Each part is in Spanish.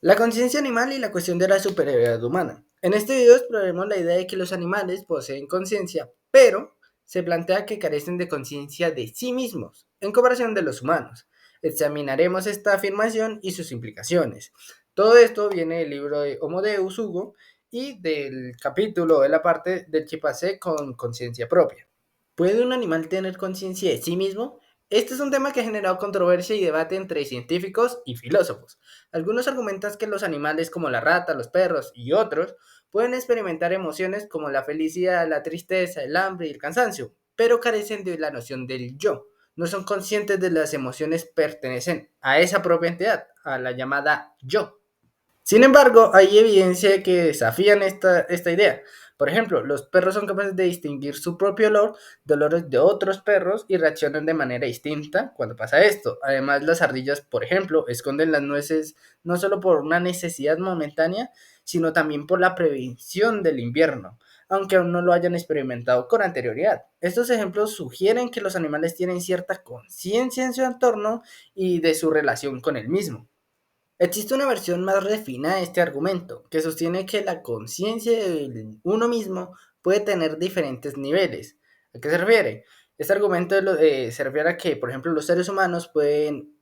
La conciencia animal y la cuestión de la superioridad humana. En este video exploraremos la idea de que los animales poseen conciencia, pero se plantea que carecen de conciencia de sí mismos, en comparación de los humanos. Examinaremos esta afirmación y sus implicaciones. Todo esto viene del libro de Homo Deus Hugo y del capítulo de la parte del chimpancé con conciencia propia. ¿Puede un animal tener conciencia de sí mismo? Este es un tema que ha generado controversia y debate entre científicos y filósofos. Algunos argumentan que los animales como la rata, los perros y otros pueden experimentar emociones como la felicidad, la tristeza, el hambre y el cansancio, pero carecen de la noción del yo. No son conscientes de las emociones pertenecen a esa propia entidad, a la llamada yo. Sin embargo, hay evidencia que desafían esta idea. Por ejemplo, los perros son capaces de distinguir su propio olor de olores de otros perros y reaccionan de manera distinta cuando pasa esto. Además, las ardillas, por ejemplo, esconden las nueces no solo por una necesidad momentánea, sino también por la prevención del invierno, aunque aún no lo hayan experimentado con anterioridad. Estos ejemplos sugieren que los animales tienen cierta conciencia en su entorno y de su relación con el mismo. Existe una versión más refinada de este argumento, que sostiene que la conciencia de uno mismo puede tener diferentes niveles. ¿A qué se refiere? Este argumento se refiere a que, por ejemplo, los seres humanos pueden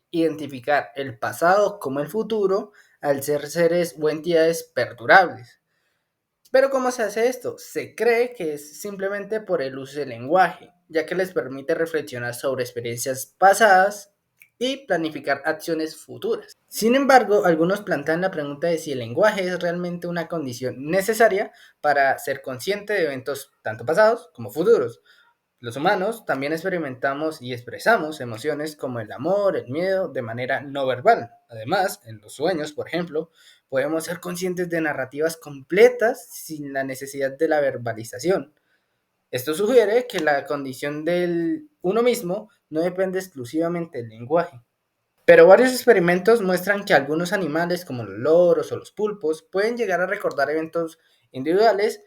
identificar el pasado como el futuro al ser seres o entidades perdurables. Pero ¿cómo se hace esto? Se cree que es simplemente por el uso del lenguaje, ya que les permite reflexionar sobre experiencias pasadas y planificar acciones futuras. Sin embargo, algunos plantean la pregunta de si el lenguaje es realmente una condición necesaria para ser consciente de eventos tanto pasados como futuros. Los humanos también experimentamos y expresamos emociones como el amor, el miedo, de manera no verbal. Además, en los sueños, por ejemplo, podemos ser conscientes de narrativas completas sin la necesidad de la verbalización. Esto sugiere que la condición del uno mismo no depende exclusivamente del lenguaje. Pero varios experimentos muestran que algunos animales, como los loros o los pulpos, pueden llegar a recordar eventos individuales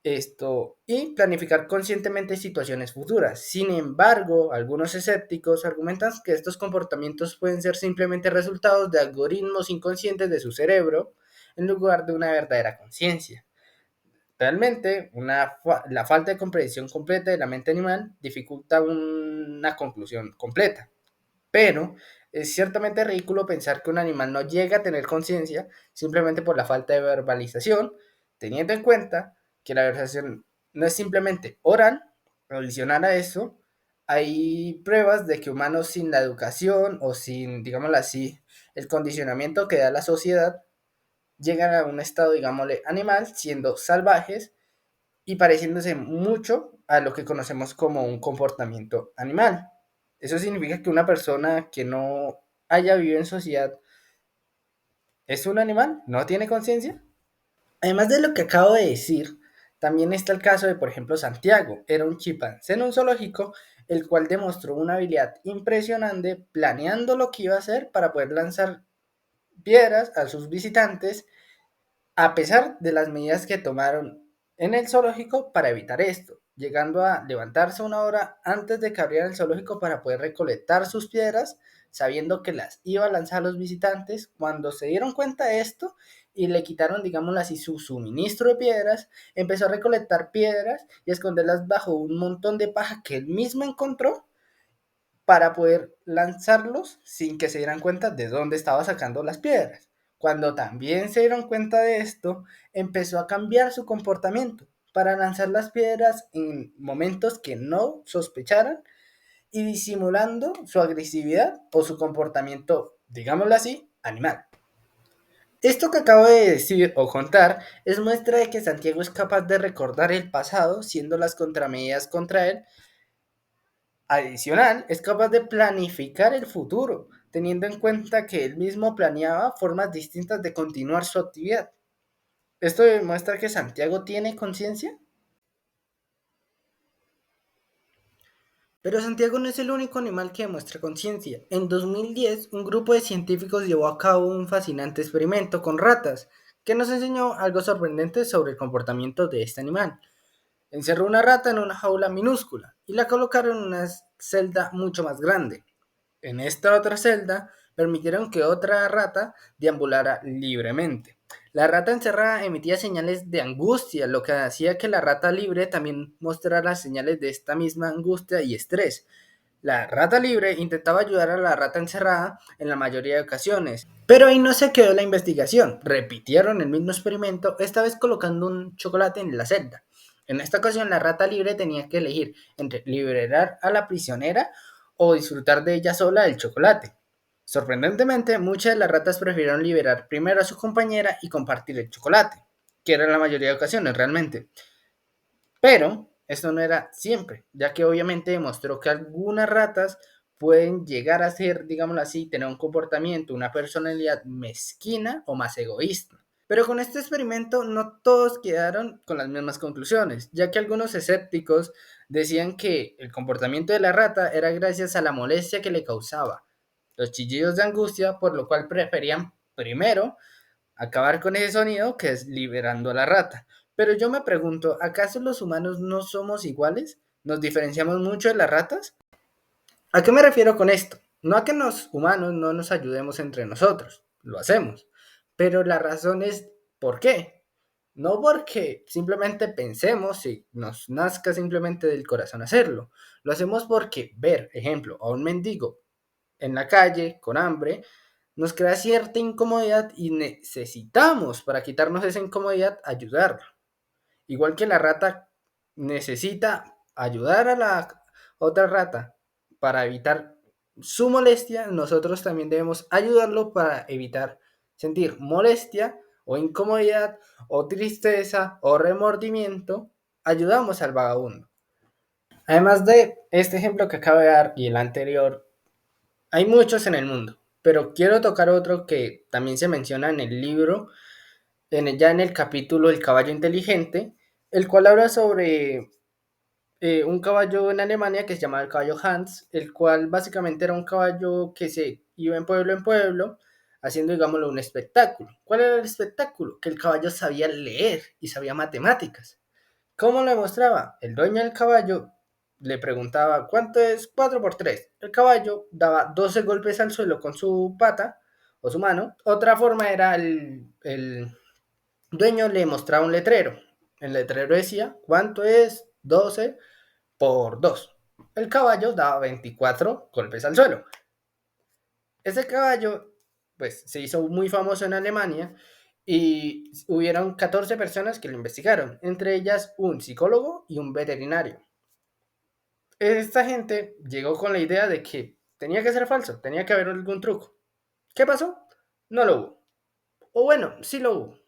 y planificar conscientemente situaciones futuras. Sin embargo, algunos escépticos argumentan que estos comportamientos pueden ser simplemente resultados de algoritmos inconscientes de su cerebro en lugar de una verdadera conciencia. Realmente, la falta de comprensión completa de la mente animal dificulta una conclusión completa. Pero es ciertamente ridículo pensar que un animal no llega a tener conciencia simplemente por la falta de verbalización, teniendo en cuenta que la verbalización no es simplemente oral. Adicional a eso, hay pruebas de que humanos sin la educación o sin, digámoslo así, el condicionamiento que da la sociedad, llegan a un estado, digámosle, animal, siendo salvajes y pareciéndose mucho a lo que conocemos como un comportamiento animal. Eso significa que una persona que no haya vivido en sociedad es un animal, no tiene conciencia. Además de lo que acabo de decir, también está el caso de, por ejemplo, Santiago. Era un chimpancé en un zoológico, el cual demostró una habilidad impresionante planeando lo que iba a hacer para poder lanzar piedras a sus visitantes, a pesar de las medidas que tomaron en el zoológico para evitar esto, llegando a levantarse una hora antes de que abrieran el zoológico para poder recolectar sus piedras, sabiendo que las iba a lanzar a los visitantes. Cuando se dieron cuenta de esto y le quitaron, digámoslo así, su suministro de piedras, empezó a recolectar piedras y a esconderlas bajo un montón de paja que él mismo encontró para poder lanzarlos sin que se dieran cuenta de dónde estaba sacando las piedras. Cuando también se dieron cuenta de esto, empezó a cambiar su comportamiento para lanzar las piedras en momentos que no sospecharan y disimulando su agresividad o su comportamiento, digámoslo así, animal. Esto que acabo de decir o contar es muestra de que Santiago es capaz de recordar el pasado, siendo las contramedidas contra él. Adicional, es capaz de planificar el futuro, teniendo en cuenta que él mismo planeaba formas distintas de continuar su actividad. Esto demuestra que Santiago tiene conciencia. Pero Santiago no es el único animal que demuestra conciencia. En 2010, un grupo de científicos llevó a cabo un fascinante experimento con ratas, que nos enseñó algo sorprendente sobre el comportamiento de este animal. Encerró una rata en una jaula minúscula y la colocaron en una celda mucho más grande. En esta otra celda permitieron que otra rata deambulara libremente. La rata encerrada emitía señales de angustia, lo que hacía que la rata libre también mostrara señales de esta misma angustia y estrés. La rata libre intentaba ayudar a la rata encerrada en la mayoría de ocasiones, pero ahí no se quedó la investigación. Repitieron el mismo experimento, esta vez colocando un chocolate en la celda. En esta ocasión la rata libre tenía que elegir entre liberar a la prisionera o disfrutar de ella sola el chocolate. Sorprendentemente, muchas de las ratas prefirieron liberar primero a su compañera y compartir el chocolate, que era la mayoría de ocasiones realmente. Pero esto no era siempre, ya que obviamente demostró que algunas ratas pueden llegar a ser, digámoslo así, tener un comportamiento, una personalidad mezquina o más egoísta. Pero con este experimento no todos quedaron con las mismas conclusiones, ya que algunos escépticos decían que el comportamiento de la rata era gracias a la molestia que le causaba, los chillidos de angustia, por lo cual preferían primero acabar con ese sonido que es liberando a la rata. Pero yo me pregunto, ¿acaso los humanos no somos iguales? ¿Nos diferenciamos mucho de las ratas? ¿A qué me refiero con esto? No a que los humanos no nos ayudemos entre nosotros, lo hacemos, pero la razón es ¿por qué? No porque simplemente pensemos y nos nazca simplemente del corazón hacerlo. Lo hacemos porque ver, ejemplo, a un mendigo en la calle con hambre nos crea cierta incomodidad y necesitamos, para quitarnos esa incomodidad, ayudarlo. Igual que la rata necesita ayudar a la otra rata para evitar su molestia, nosotros también debemos ayudarlo para evitar sentir molestia o incomodidad o tristeza o remordimiento. Ayudamos al vagabundo. Además de este ejemplo que acabo de dar y el anterior, hay muchos en el mundo, pero quiero tocar otro que también se menciona en el libro, ya en el capítulo El caballo inteligente, el cual habla sobre un caballo en Alemania que se llamaba el caballo Hans, el cual básicamente era un caballo que se iba en pueblo, haciendo, digámoslo, un espectáculo. ¿Cuál era el espectáculo? Que el caballo sabía leer y sabía matemáticas. ¿Cómo lo demostraba? El dueño del caballo le preguntaba, ¿cuánto es 4 por 3? El caballo daba 12 golpes al suelo con su pata o su mano. Otra forma era el dueño le mostraba un letrero. El letrero decía, ¿cuánto es 12 por 2? El caballo daba 24 golpes al suelo. Ese caballo, pues, se hizo muy famoso en Alemania y hubieron 14 personas que lo investigaron, entre ellas un psicólogo y un veterinario. Esta gente llegó con la idea de que tenía que ser falso, tenía que haber algún truco. ¿Qué pasó? No lo hubo. O bueno, sí lo hubo.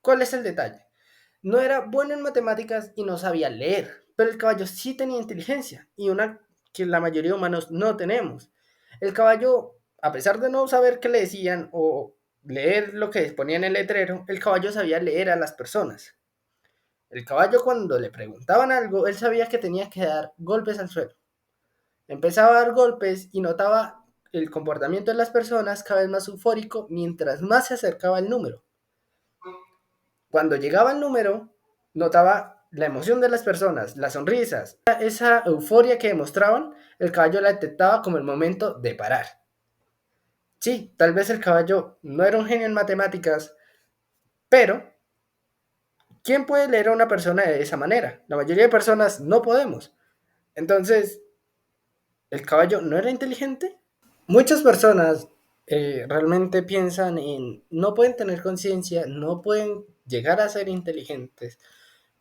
¿Cuál es el detalle? No era bueno en matemáticas y no sabía leer, pero el caballo sí tenía inteligencia y una que la mayoría de humanos no tenemos. El caballo, a pesar de no saber qué le decían o leer lo que ponía en el letrero, el caballo sabía leer a las personas. El caballo cuando le preguntaban algo, él sabía que tenía que dar golpes al suelo. Empezaba a dar golpes y notaba el comportamiento de las personas cada vez más eufórico mientras más se acercaba el número. Cuando llegaba el número, notaba la emoción de las personas, las sonrisas, esa euforia que demostraban, el caballo la detectaba como el momento de parar. Sí, tal vez el caballo no era un genio en matemáticas, pero ¿quién puede leer a una persona de esa manera? La mayoría de personas no podemos. Entonces, ¿el caballo no era inteligente? Muchas personas realmente piensan en no pueden tener conciencia, no pueden llegar a ser inteligentes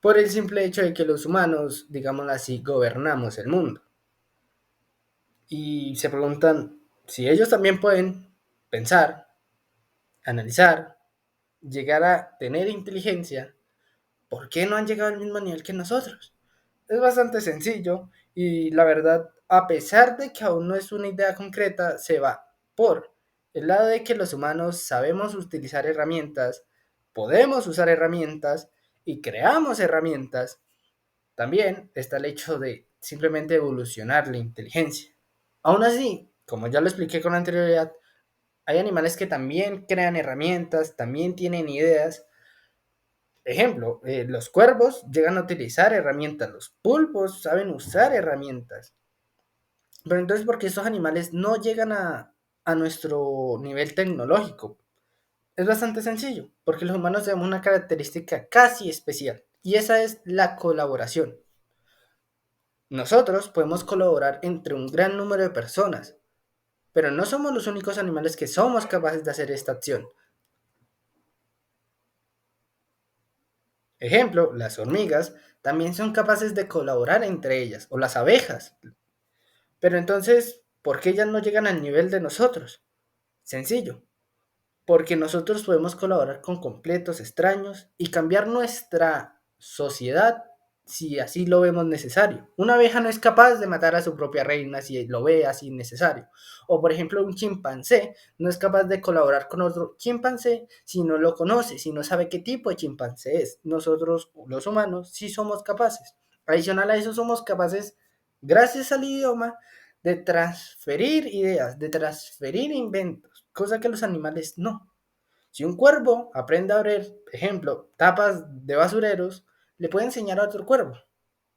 por el simple hecho de que los humanos, digámoslo así, gobernamos el mundo. Y se preguntan si ellos también pueden pensar, analizar, llegar a tener inteligencia, ¿por qué no han llegado al mismo nivel que nosotros? Es bastante sencillo y la verdad, a pesar de que aún no es una idea concreta, se va por el lado de que los humanos sabemos utilizar herramientas, podemos usar herramientas y creamos herramientas. También está el hecho de simplemente evolucionar la inteligencia. Aún así, como ya lo expliqué con anterioridad, hay animales que también crean herramientas, también tienen ideas. Ejemplo, los cuervos llegan a utilizar herramientas, los pulpos saben usar herramientas. Pero entonces, ¿por qué estos animales no llegan a nuestro nivel tecnológico. Es bastante sencillo, porque los humanos tenemos una característica casi especial, y esa es la colaboración. Nosotros podemos colaborar entre un gran número de personas, pero no somos los únicos animales que somos capaces de hacer esta acción. Ejemplo, las hormigas también son capaces de colaborar entre ellas, o las abejas. Pero entonces, ¿por qué ellas no llegan al nivel de nosotros? Sencillo, porque nosotros podemos colaborar con completos extraños y cambiar nuestra sociedad si así lo vemos necesario. Una abeja no es capaz de matar a su propia reina si lo ve así necesario. O por ejemplo, un chimpancé no es capaz de colaborar con otro chimpancé si no lo conoce, si no sabe qué tipo de chimpancé es. Nosotros, los humanos, sí somos capaces. Adicional a eso, somos capaces, gracias al idioma, de transferir ideas, de transferir inventos, cosa que los animales no. Si un cuervo aprende a abrir, ejemplo, tapas de basureros, le puede enseñar a otro cuervo.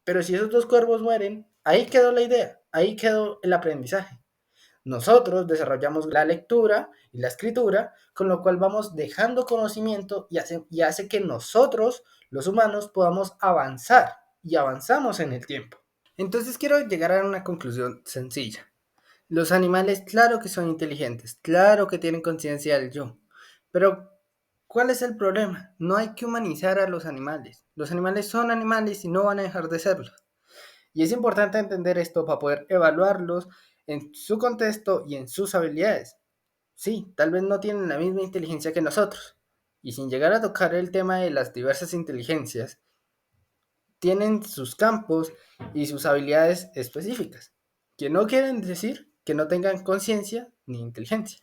Pero si esos dos cuervos mueren, ahí quedó la idea, ahí quedó el aprendizaje. Nosotros desarrollamos la lectura y la escritura, con lo cual vamos dejando conocimiento y hace que nosotros, los humanos, podamos avanzar y avanzamos en el tiempo. Entonces quiero llegar a una conclusión sencilla. Los animales, claro que son inteligentes, claro que tienen conciencia del yo, pero ¿cuál es el problema? No hay que humanizar a los animales. Los animales son animales y no van a dejar de serlo. Y es importante entender esto para poder evaluarlos en su contexto y en sus habilidades. Sí, tal vez no tienen la misma inteligencia que nosotros. Y sin llegar a tocar el tema de las diversas inteligencias, tienen sus campos y sus habilidades específicas, que no quieren decir que no tengan conciencia ni inteligencia.